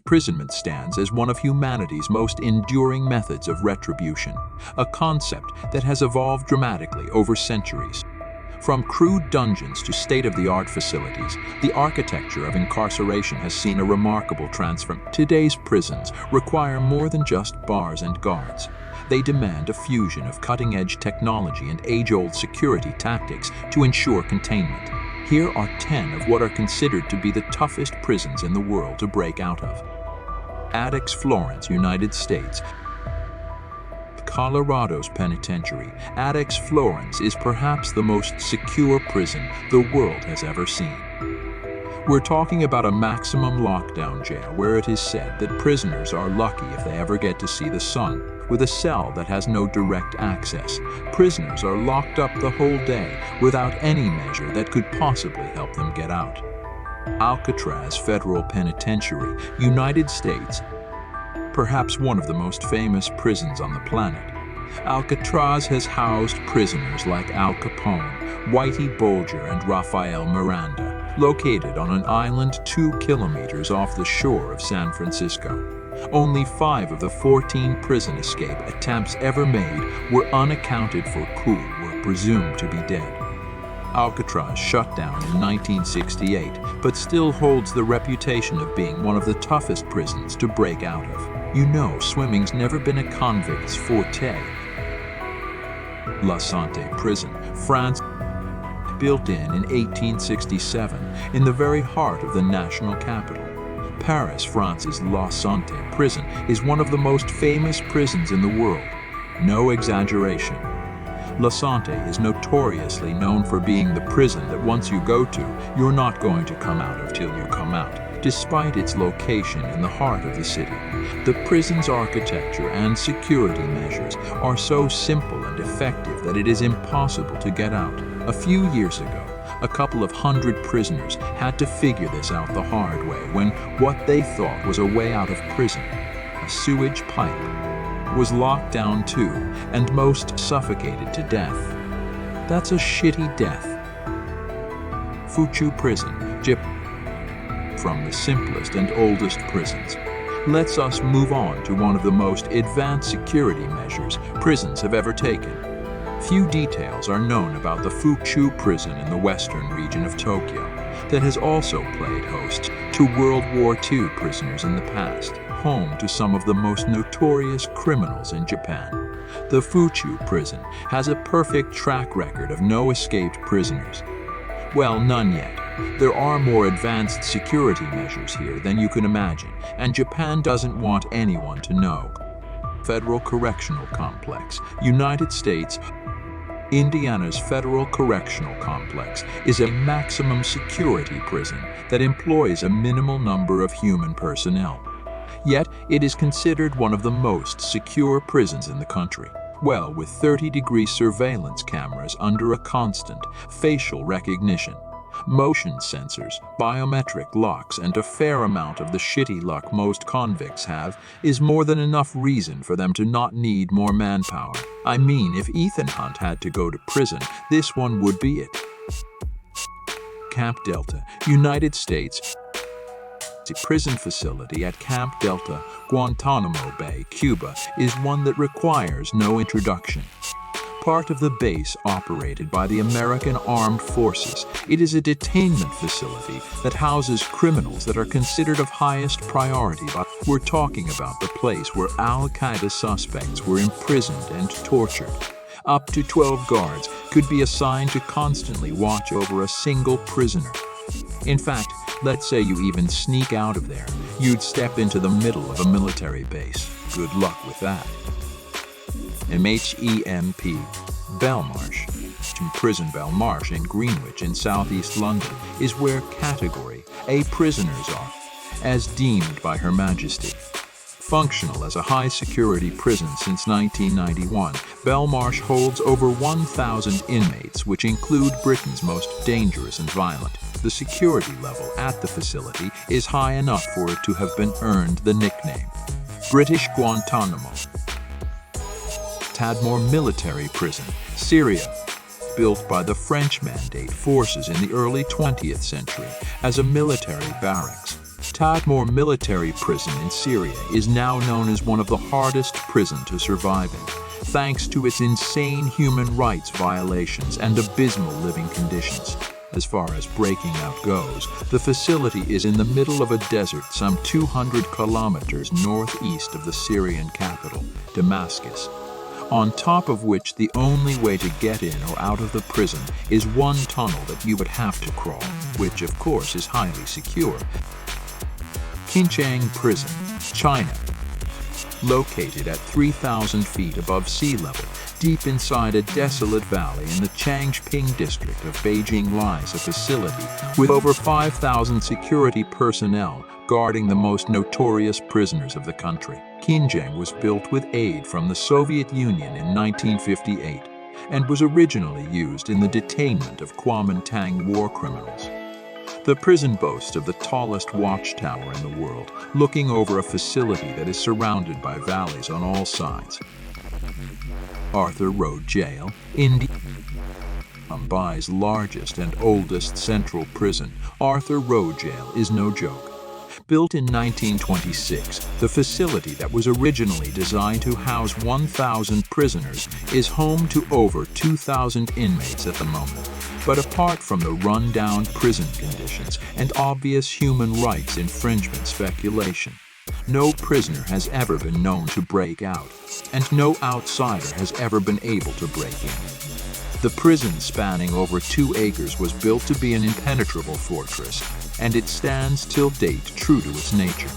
imprisonment stands as one of humanity's most enduring methods of retribution, a concept that has evolved dramatically over centuries. From crude dungeons to state-of-the-art facilities, the architecture of incarceration has seen a remarkable transformation. Today's prisons require more than just bars and guards. They demand a fusion of cutting-edge technology and age-old security tactics to ensure containment. Here are 10 of what are considered to be the toughest prisons in the world to break out of. Addex Florence, United States. Colorado's penitentiary, Addex Florence, is perhaps the most secure prison the world has ever seen. We're talking about a maximum lockdown jail where it is said that prisoners are lucky if they ever get to see the sun. With a cell that has no direct access, prisoners are locked up the whole day without any measure that could possibly help them get out. Alcatraz Federal Penitentiary, United States. Perhaps one of the most famous prisons on the planet. Alcatraz has housed prisoners like Al Capone, Whitey Bulger, and Rafael Miranda, located on an island 2 kilometers off the shore of San Francisco. Only 5 of the 14 prison escape attempts ever made were unaccounted for who were presumed to be dead. Alcatraz shut down in 1968, but still holds the reputation of being one of the toughest prisons to break out of. You know, swimming's never been a convict's forte. La Santé Prison, France. Built in 1867, in the very heart of the national capital. Paris, France's La Santé Prison is one of the most famous prisons in the world. No exaggeration. La Santé is notoriously known for being the prison that once you go to, you're not going to come out of till you come out. Despite its location in the heart of the city, the prison's architecture and security measures are so simple and effective that it is impossible to get out. A few years ago, a couple of hundred prisoners had to figure this out the hard way when what they thought was a way out of prison, a sewage pipe, was locked down too, and most suffocated to death. That's a shitty death. Fuu Prison, Japan. From the simplest and oldest prisons, lets us move on to one of the most advanced security measures prisons have ever taken. Few details are known about the Fuu Prison in the western region of Tokyo that has also played host to World War II prisoners in the past, home to some of the most notorious criminals in Japan. The Fuu Prison has a perfect track record of no escaped prisoners. Well, none yet. There are more advanced security measures here than you can imagine, and Japan doesn't want anyone to know. Federal Correctional Complex, United States. Indiana's Federal Correctional Complex is a maximum security prison that employs a minimal number of human personnel. Yet, it is considered one of the most secure prisons in the country. Well, with 30-degree surveillance cameras under a constant facial recognition, motion sensors, biometric locks, and a fair amount of the shitty luck most convicts have, is more than enough reason for them to not need more manpower. I mean, if Ethan Hunt had to go to prison, this one would be it. Camp Delta, United States. The prison facility at Camp Delta, Guantanamo Bay, Cuba, is one that requires no introduction. Part of the base operated by the American Armed Forces, it is a detainment facility that houses criminals that are considered of highest priority. We're talking about the place where Al-Qaeda suspects were imprisoned and tortured. Up to 12 guards could be assigned to constantly watch over a single prisoner. In fact, let's say you even sneak out of there, you'd step into the middle of a military base. Good luck with that. MHEMP, Bmarsh Prison. Bmarsh in Greenwich in southeast London is where Category A prisoners are, as deemed by Her Majesty. Functional as a high-security prison since 1991, Bmarsh holds over 1,000 inmates, which include Britain's most dangerous and violent. The security level at the facility is high enough for it to have been earned the nickname British Guantanamo. Tadmore Military Prison, Syria. Built by the French Mandate forces in the early 20th century as a military barracks, Tadmore military prison in Syria is now known as one of the hardest prisons to survive in, thanks to its insane human rights violations and abysmal living conditions. As far as breaking out goes, the facility is in the middle of a desert some 200 kilometers northeast of the Syrian capital, Damascus, on top of which the only way to get in or out of the prison is one tunnel that you would have to crawl, which of course is highly secure. Kinang Prison, China. Located at 3,000 feet above sea level, deep inside a desolate valley in the Changping district of Beijing lies a facility with over 5,000 security personnel guarding the most notorious prisoners of the country. Kinang was built with aid from the Soviet Union in 1958 and was originally used in the detainment of Kuomintang war criminals. The prison boasts of the tallest watchtower in the world, looking over a facility that is surrounded by valleys on all sides. Arthur Road Jail, India. Mumbai's largest and oldest central prison, Arthur Road Jail is no joke. Built in 1926, the facility that was originally designed to house 1,000 prisoners is home to over 2,000 inmates at the moment. But apart from the run-down prison conditions and obvious human rights infringement speculation, no prisoner has ever been known to break out, and no outsider has ever been able to break in. The prison, spanning over 2 acres, was built to be an impenetrable fortress, and it stands till date true to its nature.